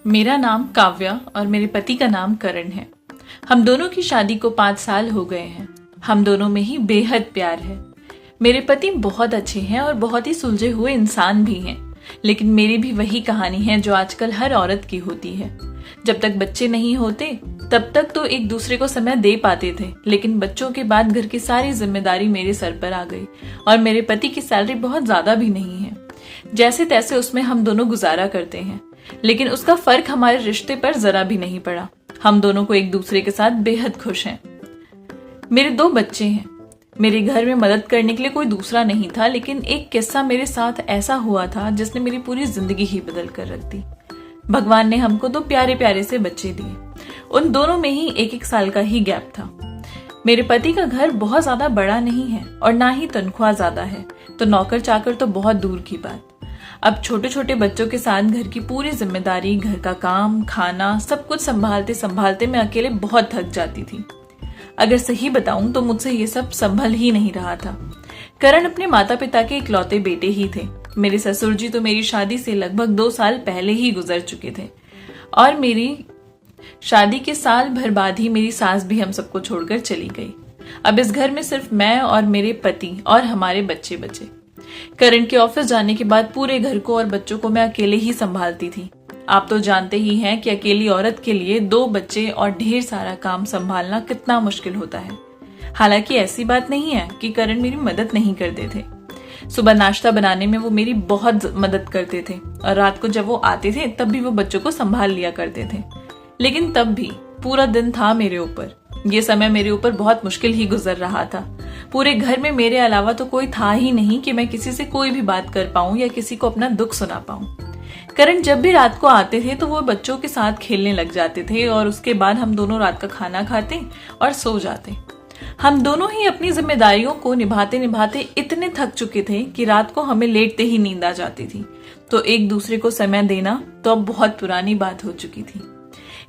मेरा नाम काव्या और मेरे पति का नाम करण है। हम दोनों की शादी को 5 साल हो गए हैं। हम दोनों में ही बेहद प्यार है। मेरे पति बहुत अच्छे हैं और बहुत ही सुलझे हुए इंसान भी हैं। लेकिन मेरी भी वही कहानी है जो आजकल हर औरत की होती है। जब तक बच्चे नहीं होते तब तक तो एक दूसरे को समय दे पाते थे, लेकिन बच्चों के बाद घर की सारी जिम्मेदारी मेरे सर पर आ गई और मेरे पति की सैलरी बहुत ज्यादा भी नहीं है। जैसे तैसे उसमें हम दोनों गुजारा करते हैं, लेकिन उसका फर्क हमारे रिश्ते पर जरा भी नहीं पड़ा। हम दोनों को एक दूसरे के साथ बेहद खुश हैं। मेरे 2 बच्चे हैं। मेरे घर में मदद करने के लिए कोई दूसरा नहीं था, लेकिन एक किस्सा मेरे साथ ऐसा हुआ था जिसने मेरी पूरी जिंदगी ही बदल कर रख दी। भगवान ने हमको 2 प्यारे प्यारे से बच्चे दिए। उन दोनों में ही 1-1 साल का ही गैप था। मेरे पति का घर बहुत ज्यादा बड़ा नहीं है और ना ही तनख्वाह ज्यादा है, तो नौकर चाकर तो बहुत दूर की बात। अब छोटे छोटे बच्चों के साथ घर की पूरी जिम्मेदारी, घर का काम, खाना, सब कुछ संभालते संभालते मैं अकेले बहुत थक जाती थी। अगर सही बताऊं तो मुझसे ये सब संभल ही नहीं रहा था। करण अपने माता पिता के इकलौते बेटे ही थे। मेरे ससुर जी तो मेरी शादी से लगभग 2 साल पहले ही गुजर चुके थे और मेरी शादी के साल भर बाद ही मेरी सास भी हम सबको छोड़कर चली गई। अब इस घर में सिर्फ मैं और मेरे पति और हमारे बच्चे बचे। करण के ऑफिस जाने के बाद पूरे घर को और बच्चों को मैं अकेले ही संभालती थी। आप तो जानते ही हैं कि अकेली औरत के लिए 2 बच्चे और ढेर सारा काम संभालना कितना मुश्किल होता है। हालांकि ऐसी बात नहीं है कि करण मेरी मदद नहीं करते थे। सुबह नाश्ता बनाने में वो मेरी बहुत मदद करते थे और रात को जब वो आते थे तब भी वो बच्चों को संभाल लिया करते थे। लेकिन तब भी पूरा दिन था मेरे ऊपर। ये समय मेरे ऊपर बहुत मुश्किल ही गुजर रहा था। पूरे घर में मेरे अलावा तो कोई था ही नहीं कि मैं किसी से कोई भी बात कर पाऊं या किसी को अपना दुख सुना पाऊं। करण जब भी रात को आते थे तो वो बच्चों के साथ खेलने लग जाते थे और उसके बाद हम दोनों रात का खाना खाते और सो जाते। हम दोनों ही अपनी जिम्मेदारियों को निभाते निभाते इतने थक चुके थे कि रात को हमें लेटते ही नींद आ जाती थी। तो एक दूसरे को समय देना तो अब बहुत पुरानी बात हो चुकी थी।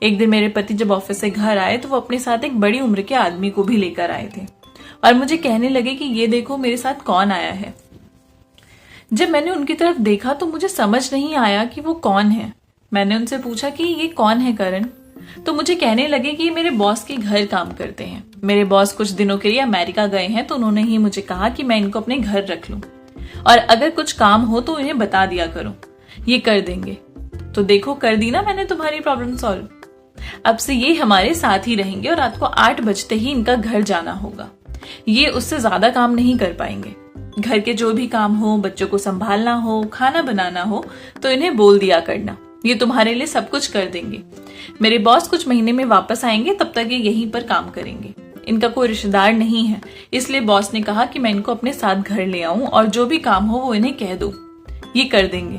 एक दिन मेरे पति जब ऑफिस से घर आए तो वो अपने साथ एक बड़ी उम्र के आदमी को भी लेकर आए थे और मुझे कहने लगे कि ये देखो मेरे साथ कौन आया है। जब मैंने उनकी तरफ देखा तो मुझे समझ नहीं आया कि वो कौन है। मैंने उनसे पूछा कि ये कौन है करण, तो मुझे कहने लगे कि ये मेरे बॉस के घर काम करते हैं। मेरे बॉस कुछ दिनों के लिए अमेरिका गए हैं, तो उन्होंने ही मुझे कहा कि मैं इनको अपने घर रख लूं और अगर कुछ काम हो तो इन्हें बता दिया करो, ये कर देंगे। तो देखो कर दी ना मैंने तुम्हारी प्रॉब्लम सॉल्व। अब से ये हमारे साथ ही रहेंगे और रात को 8 बजते ही इनका घर जाना होगा। ये उससे ज्यादा काम नहीं कर पाएंगे। घर के जो भी काम हो, बच्चों को संभालना हो, खाना बनाना हो, तो इन्हें बोल दिया करना, ये तुम्हारे लिए सब कुछ कर देंगे। मेरे बॉस कुछ महीने में वापस आएंगे, तब तक ये यहीं पर काम करेंगे। इनका कोई रिश्तेदार नहीं है, इसलिए बॉस ने कहा कि मैं इनको अपने साथ घर ले आऊं और जो भी काम हो वो इन्हें कह दो, ये कर देंगे।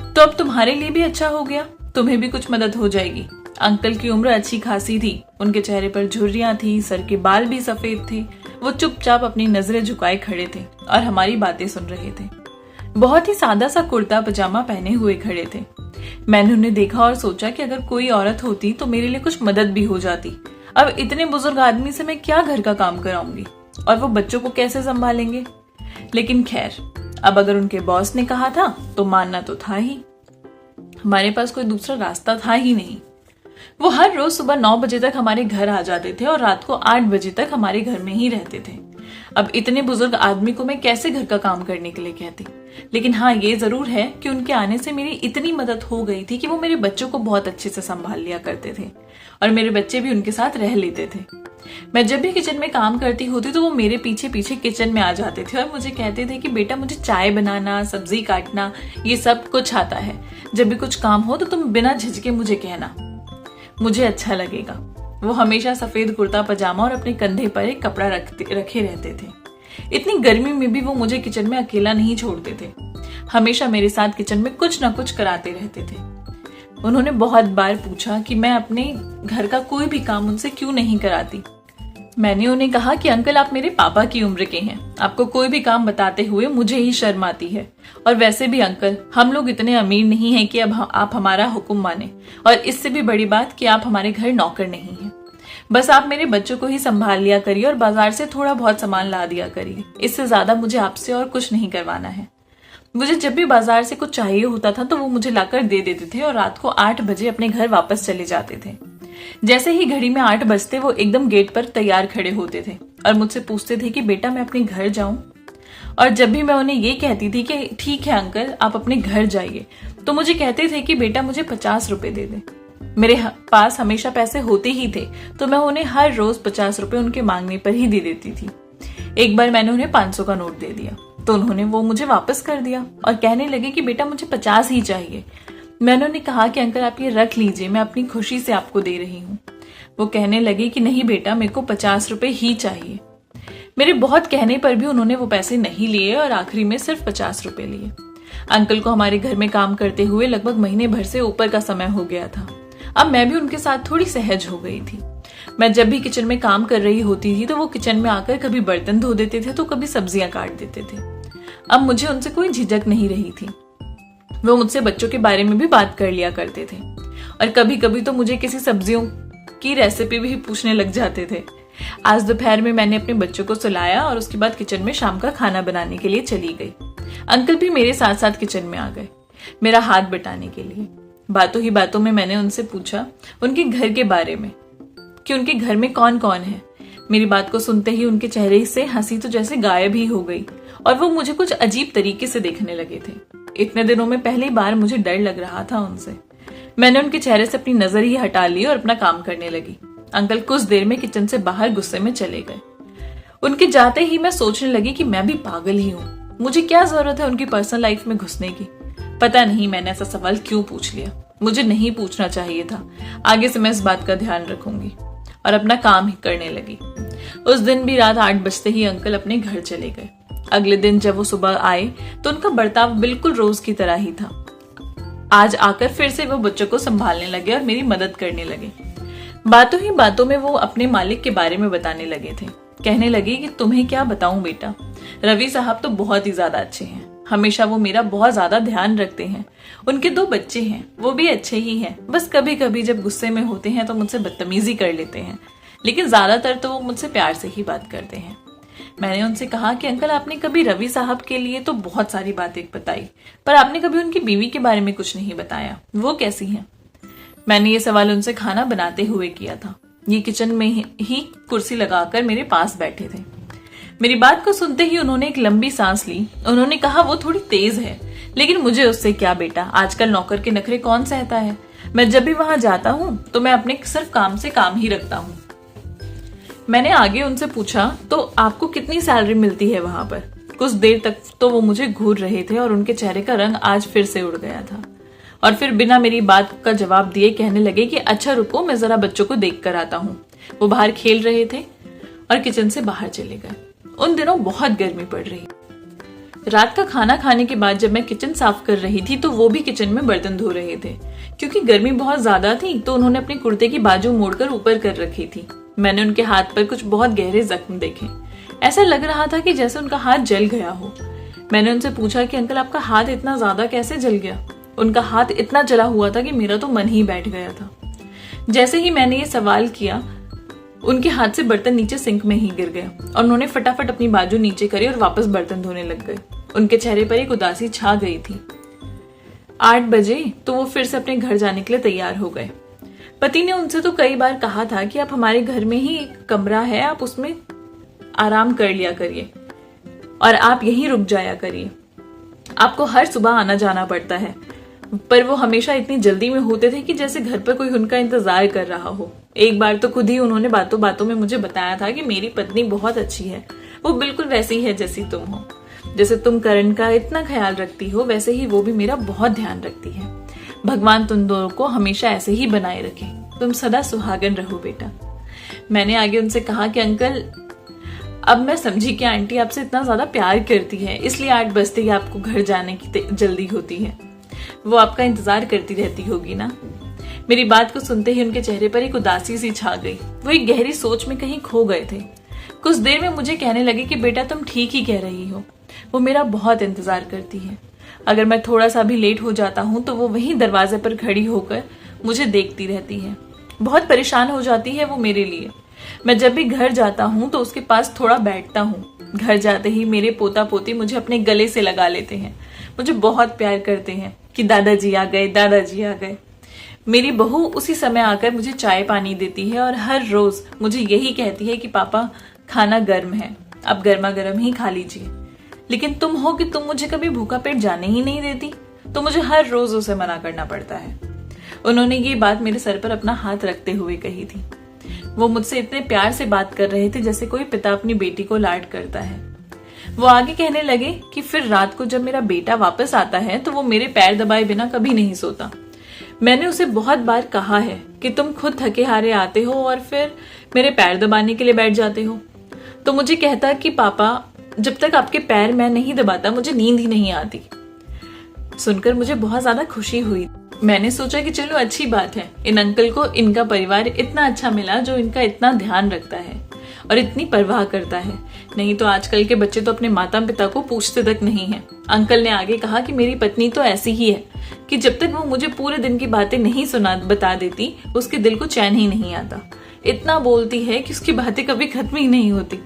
तो अब तुम्हारे लिए भी अच्छा हो गया, तुम्हें भी कुछ मदद हो जाएगी। अंकल की उम्र अच्छी खासी थी, उनके चेहरे पर झुर्रियां थी, सर के बाल भी सफेद थे। वो चुपचाप अपनी नजरें झुकाए खड़े थे और हमारी बातें सुन रहे थे। बहुत ही सादा सा कुर्ता पजामा पहने हुए खड़े थे। मैंने उन्हें देखा और सोचा कि अगर कोई औरत होती तो मेरे लिए कुछ मदद भी हो जाती। अब इतने बुजुर्ग आदमी से मैं क्या घर का काम कराऊंगी और वो बच्चों को कैसे संभालेंगे। लेकिन खैर, अब अगर उनके बॉस ने कहा था तो मानना तो था ही। हमारे पास कोई दूसरा रास्ता था ही नहीं। वो हर रोज सुबह 9 बजे तक हमारे घर आ जाते थे और रात को 8 बजे तक हमारे घर में ही रहते थे। अब इतने बुजुर्ग आदमी को मैं कैसे घर का काम करने के लिए कहती। लेकिन हाँ, ये जरूर है कि उनके आने से मेरी इतनी मदद हो गई थी कि वो मेरे बच्चों को बहुत अच्छे से संभाल लिया करते थे और मेरे बच्चे भी उनके साथ रह लेते थे। मैं जब भी किचन में काम करती होती तो वो मेरे पीछे पीछे किचन में आ जाते थे और मुझे कहते थे कि बेटा मुझे चाय बनाना, सब्जी काटना, ये सब कुछ आता है। जब भी कुछ काम हो तो तुम बिना झिझके मुझे कहना, मुझे अच्छा लगेगा। वो हमेशा सफेद कुर्ता पजामा और अपने कंधे पर एक कपड़ा रखे रहते थे। इतनी गर्मी में भी वो मुझे किचन में अकेला नहीं छोड़ते थे। हमेशा मेरे साथ किचन में कुछ ना कुछ कराते रहते थे। उन्होंने बहुत बार पूछा कि मैं अपने घर का कोई भी काम उनसे क्यों नहीं कराती। मैंने उन्हें कहा कि अंकल आप मेरे पापा की उम्र के हैं, आपको कोई भी काम बताते हुए मुझे ही शर्म आती है। और वैसे भी अंकल, हम लोग इतने अमीर नहीं हैं कि अब आप हमारा हुक्म माने, और इससे भी बड़ी बात कि आप हमारे घर नौकर नहीं हैं। बस आप मेरे बच्चों को ही संभाल लिया करिए और बाजार से थोड़ा बहुत सामान ला दिया करिए। इससे ज्यादा मुझे आपसे और कुछ नहीं करवाना है। मुझे जब भी बाजार से कुछ चाहिए होता था तो वो मुझे लाकर दे देते थे और रात को 8 बजे अपने घर वापस चले जाते थे। जैसे ही घड़ी में 8 बजते वो एकदम गेट पर तैयार खड़े होते थे और मुझसे पूछते थे कि बेटा मैं अपने घर जाऊं। और जब भी मैं उन्हें ये कहती थी कि ठीक है अंकल आप अपने घर जाइए, तो मुझे कहते थे कि बेटा मुझे 50 रुपए दे दे। मेरे पास हमेशा पैसे होते ही थे तो मैं उन्हें हर रोज 50 रुपए उनके मांगने पर ही दे देती थी। एक बार मैंने उन्हें 500 का नोट दे दिया तो उन्होंने वो मुझे वापस कर दिया और कहने लगे कि बेटा मुझे 50 ही चाहिए। मैंने उन्हें कहा कि अंकल आप ये रख लीजिए, मैं अपनी खुशी से आपको दे रही हूँ। वो कहने लगे कि नहीं बेटा मेरे को 50 रुपए ही चाहिए। मेरे बहुत कहने पर भी उन्होंने वो पैसे नहीं लिए और आखिरी में सिर्फ 50 रुपए लिए। अंकल को हमारे घर में काम करते हुए लगभग महीने भर से ऊपर का समय हो गया था। अब मैं भी उनके साथ थोड़ी सहज हो गई थी। मैं जब भी किचन में काम कर रही होती थी तो वो किचन में आकर कभी बर्तन धो देते थे तो कभी सब्जियां काट देते थे। अब मुझे उनसे कोई झिझक नहीं रही थी। वो मुझसे बच्चों के बारे में भी बात कर लिया करते थे और कभी कभी तो मुझे किसी सब्जियों की रेसिपी भी पूछने लग जाते थे। आज दोपहर में मैंने अपने बच्चों को सुलाया और उसके बाद किचन में शाम का खाना बनाने के लिए चली गई। अंकल भी मेरे साथ साथ किचन में आ गए मेरा हाथ बटाने के लिए। बातों ही बातों में मैंने उनसे पूछा उनके घर के बारे में कि उनके घर में कौन कौन है। मेरी बात को सुनते ही उनके चेहरे से हंसी तो जैसे गायब ही हो गई और वो मुझे कुछ अजीब तरीके से देखने लगे थे। इतने दिनों में पहली बार मुझे डर लग रहा था उनसे। मैंने उनके चेहरे से अपनी नजर ही हटा ली और अपना काम करने लगी। अंकल कुछ देर में किचन से बाहर गुस्से में चले गए। उनके जाते ही मैं सोचने लगी कि मैं भी पागल ही हूँ, मुझे क्या जरूरत है उनकी पर्सनल लाइफ में घुसने की। पता नहीं मैंने ऐसा सवाल क्यों पूछ लिया, मुझे नहीं पूछना चाहिए था। आगे से मैं इस बात का ध्यान रखूंगी और अपना काम ही करने लगी। उस दिन भी रात 8 बजते ही अंकल अपने घर चले गए। अगले दिन जब वो सुबह आए तो उनका बर्ताव बिल्कुल रोज की तरह ही था। आज आकर फिर से वो बच्चों को संभालने लगे और मेरी मदद करने लगे। बातों ही बातों में वो अपने मालिक के बारे में बताने लगे थे। कहने लगे कि तुम्हें क्या बताऊं बेटा, रवि साहब तो बहुत ही ज्यादा अच्छे हैं, हमेशा वो मेरा बहुत ज्यादा ध्यान रखते हैं। उनके 2 बच्चे हैं, वो भी अच्छे ही हैं, बस कभी कभी जब गुस्से में होते हैं तो मुझसे बदतमीजी कर लेते हैं, लेकिन ज्यादातर तो वो मुझसे प्यार से ही बात करते हैं। मैंने उनसे कहा कि अंकल आपने कभी रवि साहब के लिए तो बहुत सारी बातें बताई, पर आपने कभी उनकी बीवी के बारे में कुछ नहीं बताया, वो कैसी है। मैंने ये सवाल उनसे खाना बनाते हुए किया था। ये किचन में ही कुर्सी लगाकर मेरे पास बैठे थे। मेरी बात को सुनते ही उन्होंने एक लंबी सांस ली। उन्होंने कहा वो थोड़ी तेज है, लेकिन मुझे उससे क्या बेटा, आजकल नौकर के नखरे कौन सहता है। मैं जब भी वहां जाता हूँ तो मैं अपने सिर्फ काम से काम ही रखता हूँ। मैंने आगे उनसे पूछा तो आपको कितनी सैलरी मिलती है वहां पर। कुछ देर तक तो वो मुझे घूर रहे थे और उनके चेहरे का रंग आज फिर से उड़ गया था और फिर बिना मेरी बात का जवाब दिए कहने लगे कि अच्छा रुको, मैं जरा बच्चों को देख कर आता हूँ। वो बाहर खेल रहे थे और किचन से बाहर चले गए। उन दिनों बहुत गर्मी पड़ रही। रात का खाना खाने के बाद जब मैं किचन साफ कर रही थी तो वो भी किचन में बर्तन धो रहे थे। क्योंकि गर्मी बहुत ज्यादा थी तो उन्होंने अपने कुर्ते की बाजू मोड़कर ऊपर कर रखी थी। मैंने उनके हाथ पर कुछ बहुत गहरे जख्म देखे। ऐसा लग रहा था कि जैसे उनका हाथ जल गया हो। मैंने उनसे पूछा कि अंकल आपका हाथ इतना ज्यादा कैसे जल गया। उनका हाथ इतना जला हुआ था कि मेरा तो मन ही बैठ गया था। जैसे ही मैंने ये सवाल किया उनके हाथ से बर्तन नीचे सिंक में ही गिर गया और उन्होंने फटाफट अपनी बाजू नीचे करी और वापस बर्तन धोने लग गए। उनके चेहरे पर एक उदासी छा गई थी। 8 बजे तो वो फिर से अपने घर जाने के लिए तैयार हो गए। पति ने उनसे तो कई बार कहा था कि आप हमारे घर में ही एक कमरा है, आप उसमें आराम कर लिया करिए और आप यहीं रुक जाया करिए, आपको हर सुबह आना जाना पड़ता है। पर वो हमेशा इतनी जल्दी में होते थे कि जैसे घर पर कोई उनका इंतजार कर रहा हो। एक बार तो खुद ही उन्होंने बातों बातों में मुझे बताया था कि मेरी पत्नी बहुत अच्छी है, वो बिल्कुल वैसी है जैसी तुम हो। जैसे तुम करण का इतना ख्याल रखती हो वैसे ही वो भी मेरा बहुत ध्यान रखती है। भगवान तुम दोनों को हमेशा ऐसे ही बनाए रखे, तुम सदा सुहागन रहो बेटा। मैंने आगे उनसे कहा कि अंकल अब मैं समझी कि आंटी आपसे इतना ज्यादा प्यार करती है, इसलिए 8 बजते ही आपको घर जाने की जल्दी होती है, वो आपका इंतजार करती रहती होगी ना। मेरी बात को सुनते ही उनके चेहरे पर एक उदासी सी छा गई। वो एक गहरी सोच में कहीं खो गए थे। कुछ देर में मुझे कहने लगे कि बेटा तुम ठीक ही कह रही हो, वो मेरा बहुत इंतजार करती है। अगर मैं थोड़ा सा भी लेट हो जाता हूँ तो वो वहीं दरवाजे पर खड़ी होकर मुझे देखती रहती है। बहुत परेशान हो जाती है वो मेरे लिए। मैं जब भी घर जाता हूँ तो उसके पास थोड़ा बैठता हूँ। घर जाते ही मेरे पोता पोती मुझे अपने गले से लगा लेते हैं, मुझे बहुत प्यार करते हैं कि दादाजी आ गए, दादाजी आ गए। मेरी बहू उसी समय आकर मुझे चाय पानी देती है और हर रोज मुझे यही कहती है कि पापा खाना गर्म है, अब गर्मा गर्म ही खा लीजिए। लेकिन तुम हो कि तुम मुझे कभी भूखा पेट जाने ही नहीं देती, तो मुझे हर रोज उसे मना करना पड़ता है। उन्होंने ये बात मेरे सर पर अपना हाथ रखते हुए कही थी। वो मुझसे इतने प्यार से बात कर रहे थे जैसे कोई पिता अपनी बेटी को लाड करता है। वो आगे कहने लगे कि फिर रात को जब मेरा बेटा वापस आता है तो वो मेरे पैर दबाए बिना कभी नहीं सोता। मैंने उसे बहुत बार कहा है कि तुम खुद थके हारे आते हो और फिर मेरे पैर दबाने के लिए बैठ जाते हो। तो मुझे कहता कि पापा जब तक आपके पैर मैं नहीं दबाता मुझे नींद ही नहीं आती। सुनकर मुझे बहुत ज्यादा खुशी हुई। मैंने सोचा कि चलो अच्छी बात है, इन अंकल को इनका परिवार इतना अच्छा मिला जो इनका इतना ध्यान रखता है और इतनी परवाह करता है। नहीं तो आजकल के बच्चे तो अपने माता पिता को पूछते तक नहीं है। अंकल ने आगे कहा कि मेरी पत्नी तो ऐसी ही है कि जब तक वो मुझे पूरे दिन की बातें नहीं बता देती उसके दिल को चैन ही नहीं आता। इतना बोलती है कि उसकी बातें कभी खत्म ही नहीं होती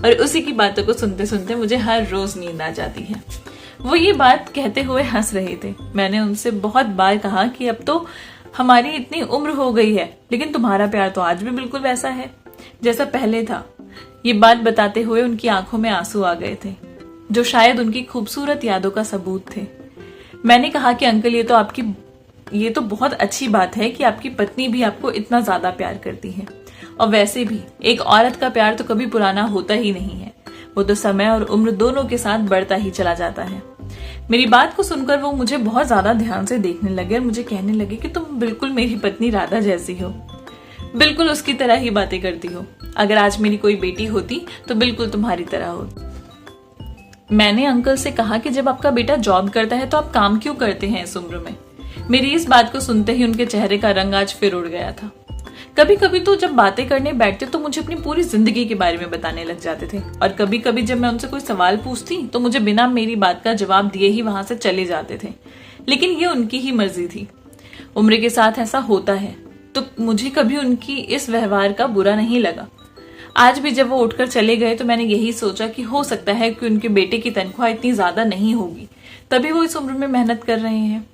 और उसी की बातों को सुनते सुनते मुझे हर रोज नींद आ जाती है। वो ये बात कहते हुए हंस रहे थे। मैंने उनसे बहुत बार कहा कि अब तो हमारी इतनी उम्र हो गई है लेकिन तुम्हारा प्यार तो आज भी बिल्कुल वैसा है जैसा पहले था। ये बात बताते हुए उनकी आंखों में आंसू आ गए थे जो शायद उनकी खूबसूरत यादों का सबूत थे। मैंने कहा कि अंकल ये तो बहुत अच्छी बात है कि आपकी पत्नी भी आपको इतना ज्यादा प्यार करती है और वैसे भी एक औरत का प्यार तो कभी पुराना होता ही नहीं है, वो तो समय और उम्र दोनों के साथ बढ़ता ही चला जाता है। मेरी बात को सुनकर वो मुझे बहुत ज्यादा ध्यान से देखने लगे और मुझे कहने लगे कि तुम बिल्कुल मेरी पत्नी राधा जैसी हो, बिल्कुल उसकी तरह ही बातें करती हो। अगर आज मेरी कोई बेटी होती तो बिल्कुल तुम्हारी तरह होती। मैंने अंकल से कहा कि जब आपका बेटा जॉब करता है तो आप काम क्यों करते हैं इस उम्र में। मेरी इस बात को सुनते ही उनके चेहरे का रंग आज फिर उड़ गया था। कभी कभी तो जब बातें करने बैठते तो मुझे अपनी पूरी जिंदगी के बारे में बताने लग जाते थे और कभी कभी जब मैं उनसे कोई सवाल पूछती तो मुझे बिना मेरी बात का जवाब दिए ही वहां से चले जाते थे। लेकिन ये उनकी ही मर्जी थी, उम्र के साथ ऐसा होता है। तो मुझे कभी उनकी इस व्यवहार का बुरा नहीं लगा। आज भी जब वो उठकर चले गए तो मैंने यही सोचा कि हो सकता है कि उनके बेटे की तनख्वाह इतनी ज्यादा नहीं होगी, तभी वो इस उम्र में मेहनत कर रहे हैं।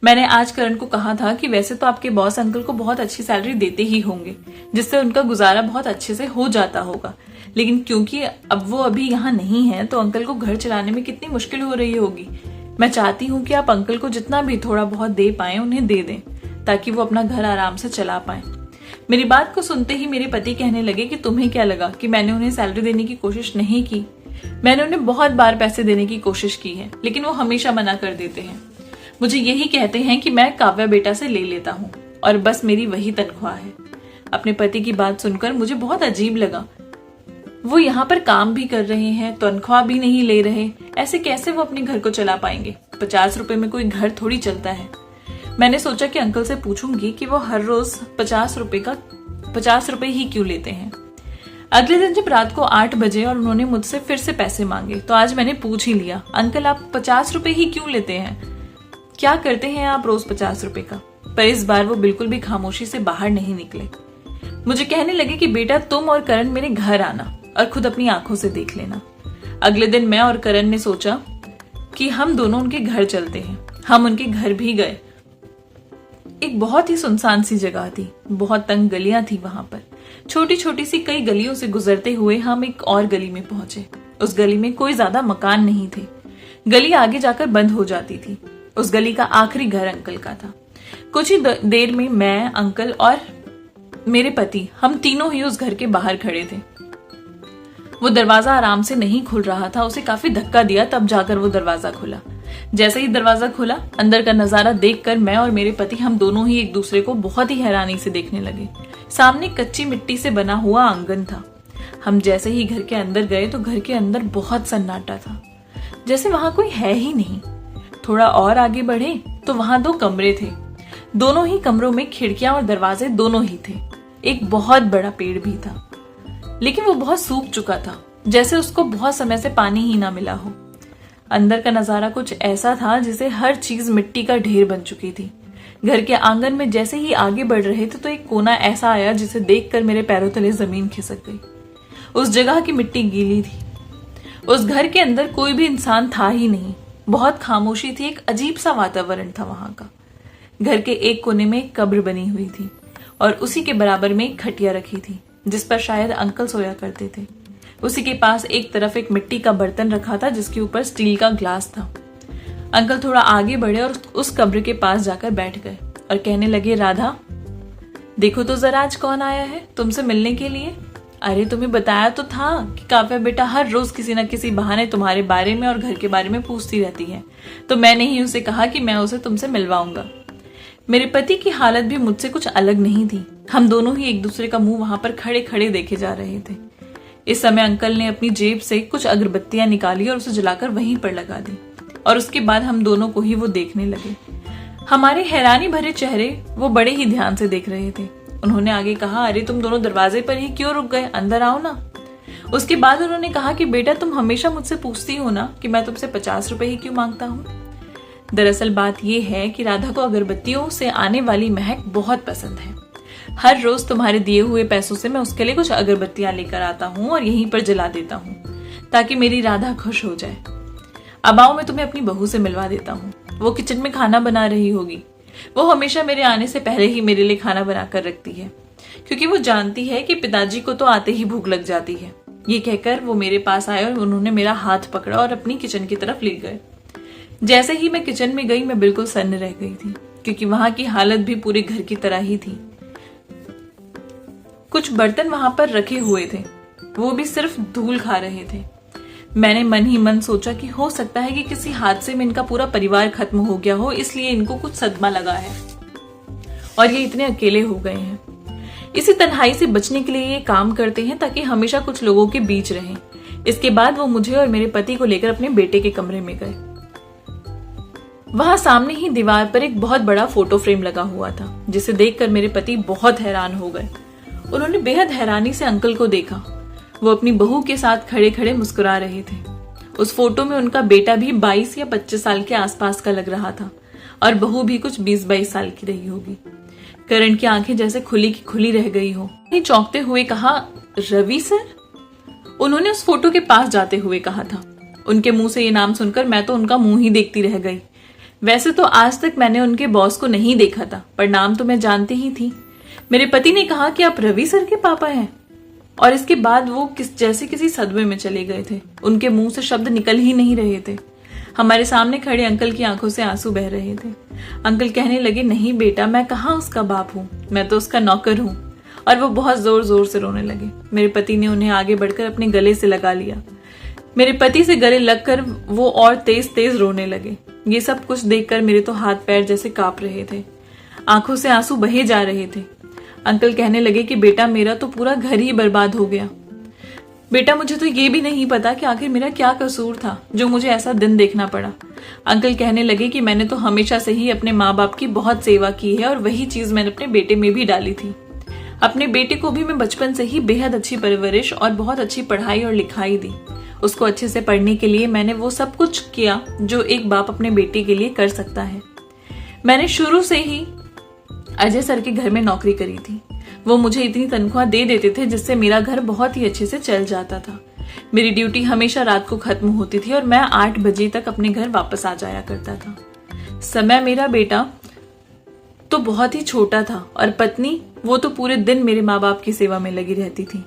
मैंने आज करण को कहा था कि वैसे तो आपके बॉस अंकल को बहुत अच्छी सैलरी देते ही होंगे जिससे उनका गुजारा बहुत अच्छे से हो जाता होगा, लेकिन क्योंकि अब वो अभी यहाँ नहीं है तो अंकल को घर चलाने में कितनी मुश्किल हो रही होगी। मैं चाहती हूँ कि आप अंकल को जितना भी थोड़ा बहुत दे पाए उन्हें दे दें ताकि वो अपना घर आराम से चला पाए। मेरी बात को सुनते ही मेरे पति कहने लगे कि तुम्हें क्या लगा कि मैंने उन्हें सैलरी देने की कोशिश नहीं की। मैंने उन्हें बहुत बार पैसे देने की कोशिश की है लेकिन वो हमेशा मना कर देते हैं। मुझे यही कहते हैं कि मैं काव्या बेटा से ले लेता हूँ और बस मेरी वही तनख्वाह है। अपने पति की बात सुनकर मुझे बहुत अजीब लगा। वो यहाँ पर काम भी कर रहे हैं, तनख्वाह भी नहीं ले रहे, ऐसे कैसे वो अपने घर को चला पाएंगे। 50 रुपए में कोई घर थोड़ी चलता है। मैंने सोचा कि अंकल से पूछूंगी कि वो हर रोज 50 रुपए ही क्यों लेते हैं। अगले दिन जब रात को 8 बजे और उन्होंने मुझसे फिर से पैसे मांगे तो आज मैंने पूछ ही लिया, अंकल आप 50 रुपए ही क्यों लेते हैं, क्या करते हैं आप रोज 50 रुपए का। पर इस बार वो बिल्कुल भी खामोशी से बाहर नहीं निकले। मुझे कहने लगे कि बेटा तुम और करण मेरे घर आना और खुद अपनी आंखों से देख लेना। अगले दिन मैं और करण ने सोचा कि हम दोनों उनके घर चलते हैं। हम उनके घर भी गए। एक बहुत ही सुनसान सी जगह थी, बहुत तंग गलियां थी वहां पर। छोटी छोटी सी कई गलियों से गुजरते हुए हम एक और गली में पहुंचे। उस गली में कोई ज्यादा मकान नहीं थे। गली आगे जाकर बंद हो जाती थी। उस गली का आखिरी घर अंकल का था। कुछ ही देर में मैं, अंकल और मेरे पति हम तीनों ही उस घर के बाहर खड़े थे। वो दरवाजा आराम से नहीं खुल रहा था। उसे काफी धक्का दिया तब जाकर वो दरवाजा खुला। जैसे ही दरवाजा खुला अंदर का नजारा देखकर मैं और मेरे पति हम दोनों ही एक दूसरे को बहुत ही हैरानी से देखने लगे। सामने कच्ची मिट्टी से बना हुआ आंगन था। हम जैसे ही घर के अंदर गए तो घर के अंदर बहुत सन्नाटा था, जैसे वहां कोई है ही नहीं। थोड़ा और आगे बढ़े तो वहां 2 कमरे थे। दोनों ही कमरों में खिड़कियां और दरवाजे दोनों ही थे। एक बहुत बड़ा पेड़ भी था, लेकिन वो बहुत सूख चुका था, जैसे उसको बहुत समय से पानी ही ना मिला हो। अंदर का नजारा कुछ ऐसा था जिसे हर चीज मिट्टी का ढेर बन चुकी थी। घर के आंगन में जैसे ही आगे बढ़ रहे थे तो एक कोना ऐसा आया जिसे देखकर मेरे पैरों तले जमीन खिसक गई। उस जगह की मिट्टी गीली थी। उस घर के अंदर कोई भी इंसान था ही नहीं। बहुत खामोशी थी, एक अजीब सा वातावरण था वहां का। घर के एक कोने में एक कब्र बनी हुई थी और उसी के बराबर में एक खटिया रखी थी जिस पर शायद अंकल सोया करते थे। उसी के पास एक तरफ एक मिट्टी का बर्तन रखा था जिसके ऊपर स्टील का ग्लास था। अंकल थोड़ा आगे बढ़े और उस कब्र के पास जाकर बैठ गए और कहने लगे, राधा देखो तो जरा आज कौन आया है तुमसे मिलने के लिए। अरे तुम्हें बताया तो था कि काव्या बेटा हर रोज किसी न किसी बहाने तुम्हारे बारे में और घर के बारे में पूछती रहती है, तो मैंने ही उसे कहा कि मैं उसे तुमसे मिलवाऊंगा। मेरे पति की हालत भी मुझसे कुछ अलग नहीं थी। हम दोनों ही एक दूसरे का मुंह वहां पर खड़े खड़े देखे जा रहे थे। इस समय अंकल ने अपनी जेब से कुछ अगरबत्तियां निकाली और उसे जलाकर वहीं पर लगा दी और उसके बाद हम दोनों को ही वो देखने लगे। हमारे हैरानी भरे चेहरे वो बड़े ही ध्यान से देख रहे थे। उन्होंने आगे कहा, अरे तुम दोनों दरवाजे पर ही क्यों रुक गए, अंदर आओ ना। उसके बाद उन्होंने कहा कि बेटा तुम हमेशा मुझसे पूछती हो ना कि मैं तुमसे 50 रुपए ही क्यों मांगता हूँ। दरअसल बात यह है कि राधा को अगरबत्तियों से आने वाली महक बहुत पसंद है। हर रोज तुम्हारे दिए हुए पैसों से मैं उसके लिए कुछ अगरबत्तियां लेकर आता हूँ और यहीं पर जला देता हूँ ताकि मेरी राधा खुश हो जाए। अब आओ मैं तुम्हें अपनी बहू से मिलवा देता हूँ। वो किचन में खाना बना रही होगी। वो हमेशा मेरे आने से पहले ही मेरे लिए खाना बना कर रखती है क्योंकि वो जानती है कि पिताजी को तो आते ही भूख लग जाती है। ये कहकर वो मेरे पास आए और उन्होंने मेरा हाथ पकड़ा और अपनी किचन की तरफ ले गए। जैसे ही मैं किचन में गई मैं बिल्कुल सन्न रह गई थी क्योंकि वहां की हालत भी पूरे घर की तरह ही थी। कुछ बर्तन वहां पर रखे हुए थे, वो भी सिर्फ धूल खा रहे थे। मैंने मन ही मन सोचा कि हो सकता है कि किसी हादसे में इनका पूरा परिवार खत्म हो गया हो, इसलिए इनको कुछ सदमा लगा है और ये इतने अकेले हो गए हैं। इसी तन्हाई से बचने के लिए ये काम करते हैं ताकि हमेशा कुछ लोगों के बीच रहें। इसके बाद वो मुझे और मेरे पति को लेकर अपने बेटे के कमरे में गए। वहां सामने ही दीवार पर एक बहुत बड़ा फोटो फ्रेम लगा हुआ था जिसे देखकर मेरे पति बहुत हैरान हो गए। उन्होंने बेहद हैरानी से अंकल को देखा। वो अपनी बहू के साथ खड़े खड़े मुस्कुरा रहे थे। उस फोटो में उनका बेटा भी 22 या 25 साल के आसपास का लग रहा था और बहू भी कुछ 20-22 साल की रही होगी। करण की आंखें जैसे खुली की खुली रह गई हो। चौंकते हुए कहा, रवि सर? उन्होंने उस फोटो के पास जाते हुए कहा था। उनके मुंह से ये नाम सुनकर मैं तो उनका मुंह ही देखती रह गई। वैसे तो आज तक मैंने उनके बॉस को नहीं देखा था, पर नाम तो मैं जानती ही थी। मेरे पति ने कहा कि आप रवि सर के पापा हैं, और इसके बाद वो किसी सदमे में चले गए थे। उनके मुंह से शब्द निकल ही नहीं रहे थे। हमारे सामने खड़े अंकल की आंखों से आंसू बह रहे थे। अंकल कहने लगे, नहीं बेटा, मैं कहाँ उसका बाप हूँ, मैं तो उसका नौकर हूँ। और वो बहुत जोर जोर से रोने लगे। मेरे पति ने उन्हें आगे बढ़कर अपने गले से लगा लिया। मेरे पति से गले लगकर वो और तेज तेज रोने लगे। ये सब कुछ देखकर मेरे तो हाथ पैर जैसे कांप रहे थे, आंखों से आंसू बहे जा रहे थे। अंकल कहने लगे कि बेटा, मेरा तो पूरा घर ही बर्बाद हो गया। बेटा, मुझे तो ये भी नहीं पता कि आखिर मेरा क्या कसूर था जो मुझे ऐसा दिन देखना पड़ा। अंकल कहने लगे कि मैंने तो हमेशा से ही अपने माँ बाप की बहुत सेवा की है और वही चीज मैंने अपने बेटे में भी डाली थी। अपने बेटे को भी मैं बचपन से ही बेहद अच्छी परवरिश और बहुत अच्छी पढ़ाई और लिखाई दी। उसको अच्छे से पढ़ने के लिए मैंने वो सब कुछ किया जो एक बाप अपने बेटे के लिए कर सकता है। मैंने शुरू से ही अजय सर के घर में नौकरी करी थी। वो मुझे इतनी तनख्वाह दे देते थे जिससे मेरा घर बहुत ही अच्छे से चल जाता था। मेरी ड्यूटी हमेशा रात को खत्म होती थी और मैं 8 बजे तक अपने घर वापस आ जाया करता था। समय मेरा बेटा तो बहुत ही छोटा था और पत्नी, वो तो पूरे दिन मेरे माँ बाप की सेवा में लगी रहती थी।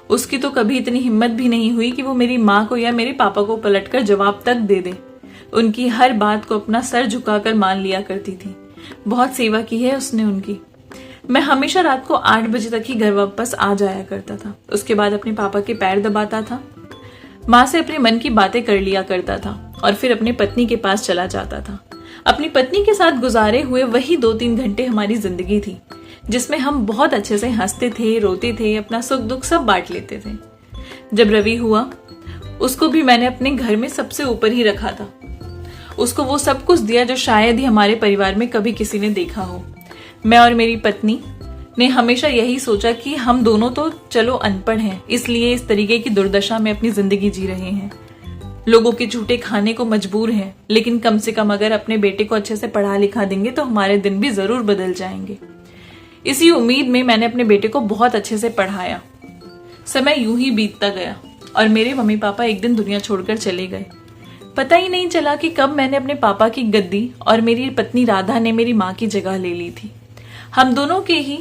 उसकी तो कभी इतनी हिम्मत भी नहीं हुई कि वो मेरी माँ को या मेरे पापा को पलटकर जवाब तक दे दे। उनकी हर बात को अपना सर झुकाकर मान लिया करती थी। बहुत सेवा की है उसने उनकी। मैं हमेशा रात को 8 बजे तक ही घर वापस आ जाया करता था। उसके बाद अपने पापा के पैर दबाता था, माँ से अपने मन की बातें कर लिया करता था और फिर अपने पत्नी के पास चला जाता था। अपनी पत्नी के साथ गुजारे हुए वही 2-3 घंटे हमारी जिंदगी थी जिसमें हम बहुत अच्छे से हंसते थे, रोते थे, अपना सुख दुख सब बांट लेते थे। जब रवि हुआ, उसको भी मैंने अपने घर में सबसे ऊपर ही रखा था। उसको वो सब कुछ दिया जो शायद ही हमारे परिवार में कभी किसी ने देखा हो। मैं और मेरी पत्नी ने हमेशा यही सोचा कि हम दोनों तो चलो अनपढ़ हैं, इसलिए इस तरीके की दुर्दशा में अपनी जिंदगी जी रहे हैं, लोगों के झूठे खाने को मजबूर हैं, लेकिन कम से कम अगर अपने बेटे को अच्छे से पढ़ा लिखा देंगे तो हमारे दिन भी जरूर बदल जाएंगे। इसी उम्मीद में मैंने अपने बेटे को बहुत अच्छे से पढ़ाया। समय यूं ही बीतता गया और मेरे मम्मी पापा एक दिन दुनिया छोड़कर चले गए। पता ही नहीं चला कि कब मैंने अपने पापा की गद्दी और मेरी पत्नी राधा ने मेरी माँ की जगह ले ली थी। हम दोनों के ही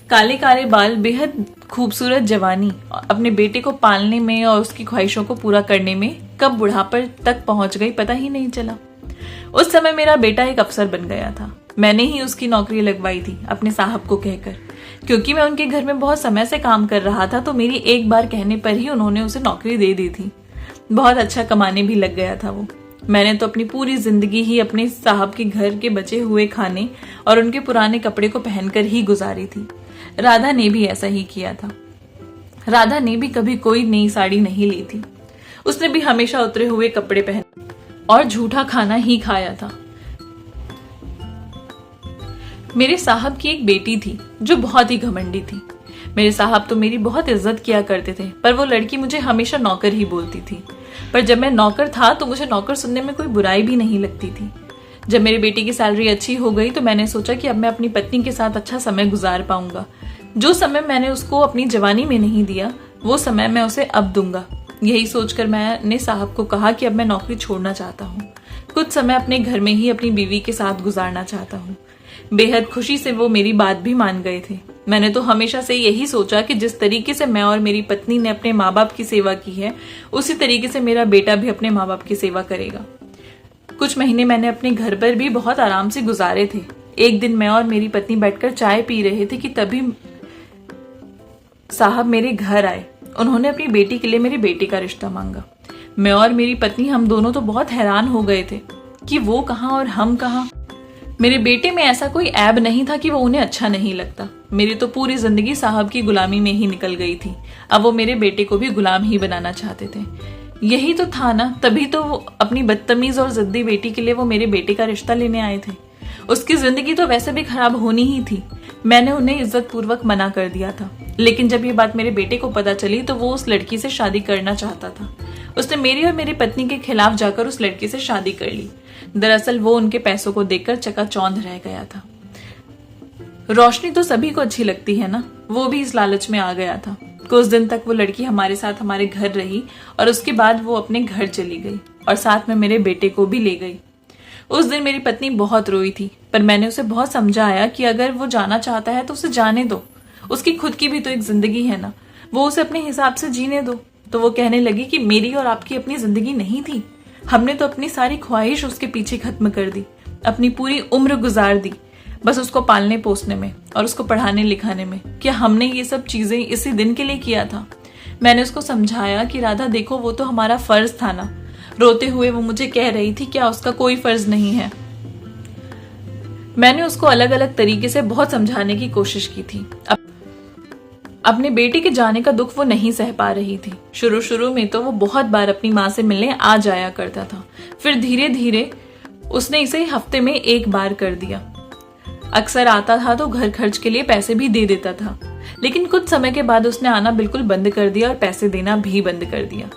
काले काले बाल, बेहद खूबसूरत जवानी अपने बेटे को पालने में और उसकी ख्वाहिशों को पूरा करने में कब बुढ़ापे तक पहुंच गई पता ही नहीं चला। उस समय मेरा बेटा एक अफसर बन गया था। मैंने ही उसकी नौकरी लगवाई थी अपने साहब को कहकर। क्योंकि मैं उनके घर में बहुत समय से काम कर रहा था तो मेरी एक बार कहने पर ही उन्होंने उसे नौकरी दे दी थी। बहुत अच्छा कमाने भी लग गया था वो। मैंने तो अपनी पूरी जिंदगी ही अपने साहब के घर के बचे हुए खाने और उनके पुराने कपड़े को पहनकर ही गुजारी थी। राधा ने भी ऐसा ही किया था। राधा ने भी कभी कोई नई साड़ी नहीं ली थी। उसने भी हमेशा उतरे हुए कपड़े पहने और झूठा खाना ही खाया था। मेरे साहब की एक बेटी थी जो बहुत ही घमंडी थी। मेरे साहब तो मेरी बहुत इज्जत किया करते थे, पर वो लड़की मुझे हमेशा नौकर ही बोलती थी। पर जब मैं नौकर था तो मुझे नौकर सुनने में कोई बुराई भी नहीं लगती थी। जब मेरी बेटी की सैलरी अच्छी हो गई तो मैंने सोचा कि अब मैं अपनी पत्नी के साथ अच्छा समय गुजार पाऊंगा। जो समय मैंने उसको अपनी जवानी में नहीं दिया वो समय मैं उसे अब दूंगा। यही सोचकर मैंने साहब को कहा कि अब मैं नौकरी छोड़ना चाहता हूँ। कुछ समय अपने घर में ही अपनी बीवी के साथ गुजारना चाहता हूँ। बेहद खुशी से वो मेरी बात भी मान गए थे। मैंने तो हमेशा से यही सोचा कि जिस तरीके से मैं और मेरी पत्नी ने अपने माँ बाप की सेवा की है उसी तरीके से मेरा बेटा भी अपने माँ बाप की सेवा करेगा। कुछ महीने मैंने अपने घर पर भी बहुत आराम से गुजारे थे। एक दिन मैं और मेरी पत्नी बैठकर चाय पी रहे थे कि तभी साहब मेरे घर आए। उन्होंने अपनी बेटी के लिए मेरे बेटे का रिश्ता मांगा। मैं और मेरी पत्नी हम दोनों तो बहुत हैरान हो गए थे कि वो कहाँ और हम कहाँ। मेरे बेटे में ऐसा कोई ऐब नहीं था कि वो उन्हें अच्छा नहीं लगता। मेरी तो पूरी जिंदगी साहब की गुलामी में ही निकल गई थी। अब वो मेरे बेटे को भी गुलाम ही बनाना चाहते थे। यही तो था ना, तभी तो वो अपनी बदतमीज और जिद्दी बेटी के लिए वो मेरे बेटे का रिश्ता लेने आए थे। उसकी जिंदगी तो वैसे भी खराब होनी ही थी। मैंने उन्हें इज्जत पूर्वक मना कर दिया था, लेकिन जब ये बात मेरे बेटे को पता चली तो वो उस लड़की से शादी करना चाहता था। उसने मेरी और मेरी पत्नी के खिलाफ जाकर उस लड़की से शादी कर ली। दरअसल वो उनके पैसों को देखकर चकाचौंध रह गया था। रोशनी तो सभी को अच्छी लगती है ना, वो भी इस लालच में आ गया था। कुछ दिन तक वो लड़की हमारे साथ हमारे घर रही और उसके बाद वो अपने घर चली गई और साथ में मेरे बेटे को भी ले गई। उस दिन मेरी पत्नी बहुत रोई थी, पर मैंने उसे बहुत समझाया कि अगर वो जाना चाहता है तो उसे जाने दो। उसकी खुद की भी तो एक जिंदगी है ना, वो उसे अपने हिसाब से जीने दो। तो वो कहने लगी कि मेरी और आपकी अपनी जिंदगी नहीं थी। हमने तो अपनी सारी ख्वाहिश उसके पीछे खत्म कर दी, अपनी पूरी उम्र गुजार दी बस उसको पालने पोसने में और उसको पढ़ाने लिखाने में। क्या हमने ये सब चीजें इसी दिन के लिए किया था? मैंने उसको समझाया कि राधा देखो, वो तो हमारा फर्ज था ना। रोते हुए वो मुझे कह रही थी क्या उसका कोई फर्ज नहीं है। मैंने उसको अलग अलग तरीके से बहुत समझाने की कोशिश की थी। अपने बेटे के जाने का दुख वो नहीं सह पा रही थी। शुरू में तो वो बहुत बार अपनी माँ से मिलने आ जाया करता था, फिर धीरे धीरे उसने इसे हफ्ते में एक बार कर दिया। अक्सर आता था तो घर खर्च के लिए पैसे भी दे देता था, लेकिन कुछ समय के बाद उसने आना बिल्कुल बंद कर दिया और पैसे देना भी बंद कर दिया।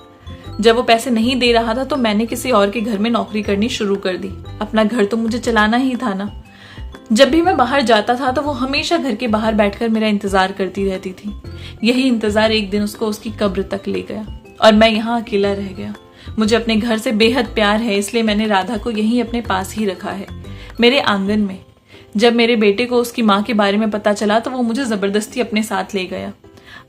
जब वो पैसे नहीं दे रहा था तो मैंने किसी और के घर में नौकरी करनी शुरू कर दी। अपना घर तो मुझे चलाना ही था ना। जब भी मैं बाहर जाता था तो वो हमेशा घर के बाहर बैठकर मेरा इंतजार करती रहती थी। यही इंतजार एक दिन उसको उसकी कब्र तक ले गया और मैं यहाँ अकेला रह गया। मुझे अपने घर से बेहद प्यार है, इसलिए मैंने राधा को यहीं अपने पास ही रखा है, मेरे आंगन में। जब मेरे बेटे को उसकी माँ के बारे में पता चला तो वो मुझे जबरदस्ती अपने साथ ले गया।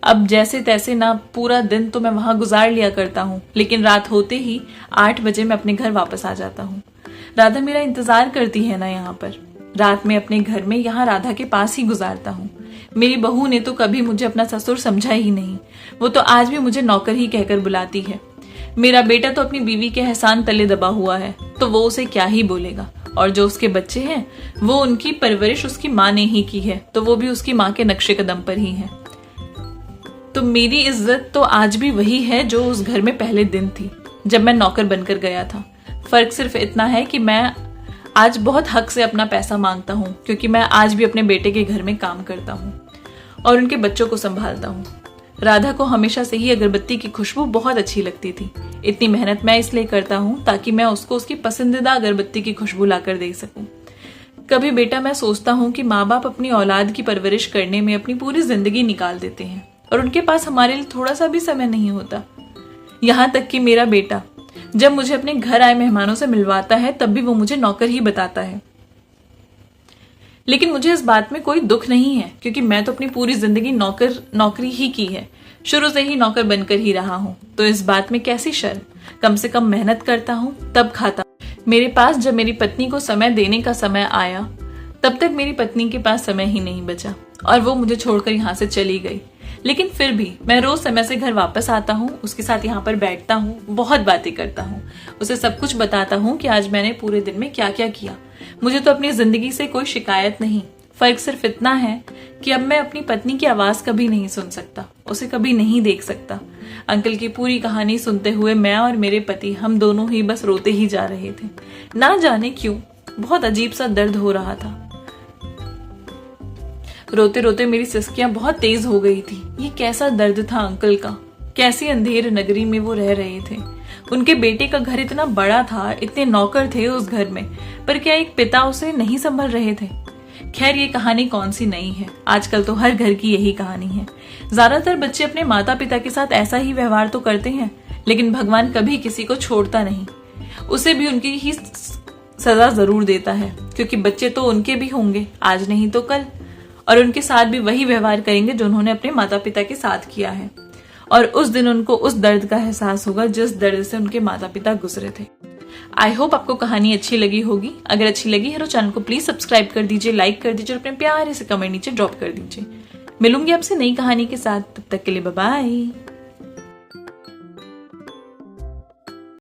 अब जैसे तैसे ना पूरा दिन तो मैं वहां गुजार लिया करता हूँ, लेकिन रात होते ही 8 बजे मैं अपने घर वापस आ जाता हूँ। राधा मेरा इंतजार करती है ना यहाँ पर। रात में अपने घर में यहाँ राधा के पास ही गुजारता हूँ। मेरी बहू ने तो कभी मुझे अपना ससुर समझा ही नहीं। वो तो आज भी मुझे नौकर ही कहकर बुलाती है। मेरा बेटा तो अपनी बीवी के एहसान तले दबा हुआ है, तो वो उसे क्या ही बोलेगा। और जो उसके बच्चे हैं वो उनकी परवरिश उसकी माँ ने ही की है, तो वो भी उसकी माँ के नक्शे कदम पर ही है। तो मेरी इज्जत तो आज भी वही है जो उस घर में पहले दिन थी जब मैं नौकर बनकर गया था। फर्क सिर्फ इतना है कि मैं आज बहुत हक से अपना पैसा मांगता हूँ, क्योंकि मैं आज भी अपने बेटे के घर में काम करता हूँ और उनके बच्चों को संभालता हूँ। राधा को हमेशा से ही अगरबत्ती की खुशबू बहुत अच्छी लगती थी। इतनी मेहनत मैं इसलिए करता हूँ ताकि मैं उसको उसकी पसंदीदा अगरबत्ती की खुशबू लाकर दे सकूं। कभी बेटा मैं सोचता हूँ कि माँ बाप अपनी औलाद की परवरिश करने में अपनी पूरी जिंदगी निकाल देते हैं और उनके पास हमारे लिए थोड़ा सा भी समय नहीं होता। यहाँ तक कि मेरा बेटा जब मुझे अपने घर आए मेहमानों से मिलवाता है तब भी वो मुझे नौकर ही बताता है। लेकिन मुझे इस बात में कोई दुख नहीं है, क्योंकि मैं तो अपनी पूरी जिंदगी नौकरी ही की है, शुरू से ही नौकर बनकर ही रहा हूँ। तो इस बात में कैसी शर्म, कम से कम मेहनत करता हूँ तब खाता हूँ। मेरे पास जब मेरी पत्नी को समय देने का समय आया तब तक मेरी पत्नी के पास समय ही नहीं बचा और वो मुझे छोड़कर यहाँ से चली गई। लेकिन फिर भी मैं रोज समय से घर वापस आता हूँ, उसके साथ यहाँ पर बैठता हूँ, बहुत बातें करता हूँ, उसे सब कुछ बताता हूँ कि आज मैंने पूरे दिन में क्या क्या किया। मुझे तो अपनी जिंदगी से कोई शिकायत नहीं। फर्क सिर्फ इतना है कि अब मैं अपनी पत्नी की आवाज कभी नहीं सुन सकता, उसे कभी नहीं देख सकता। अंकल की पूरी कहानी सुनते हुए मैं और मेरे पति, हम दोनों ही बस रोते ही जा रहे थे। ना जाने क्यों बहुत अजीब सा दर्द हो रहा था। रोते रोते मेरी सिसकियां बहुत तेज हो गई थी। ये कैसा दर्द था अंकल का, कैसी अंधेर नगरी में वो रह रहे थे। उनके बेटे का घर इतना बड़ा था, इतने नौकर थे उस घर में, पर क्या एक पिता उसे नहीं संभल रहे थे। खैर ये कहानी कौन सी नई है, आजकल तो हर घर की यही कहानी है। ज्यादातर बच्चे अपने माता पिता के साथ ऐसा ही व्यवहार तो करते हैं, लेकिन भगवान कभी किसी को छोड़ता नहीं, उसे भी उनकी ही सजा जरूर देता है, क्योंकि बच्चे तो उनके भी होंगे, आज नहीं तो कल, और उनके साथ भी वही व्यवहार करेंगे जो उन्होंने अपने माता पिता के साथ किया है। और उस दिन उनको उस दर्द का एहसास होगा जिस दर्द से उनके माता पिता गुजरे थे। आई होप आपको कहानी अच्छी लगी होगी। अगर अच्छी लगी है तो चैनल को प्लीज सब्सक्राइब कर दीजिए, लाइक कर दीजिए और अपने प्यारे से कमेंट नीचे ड्रॉप कर दीजिए। मिलूंगी आपसे नई कहानी के साथ, तब तक के लिए बाय बाय।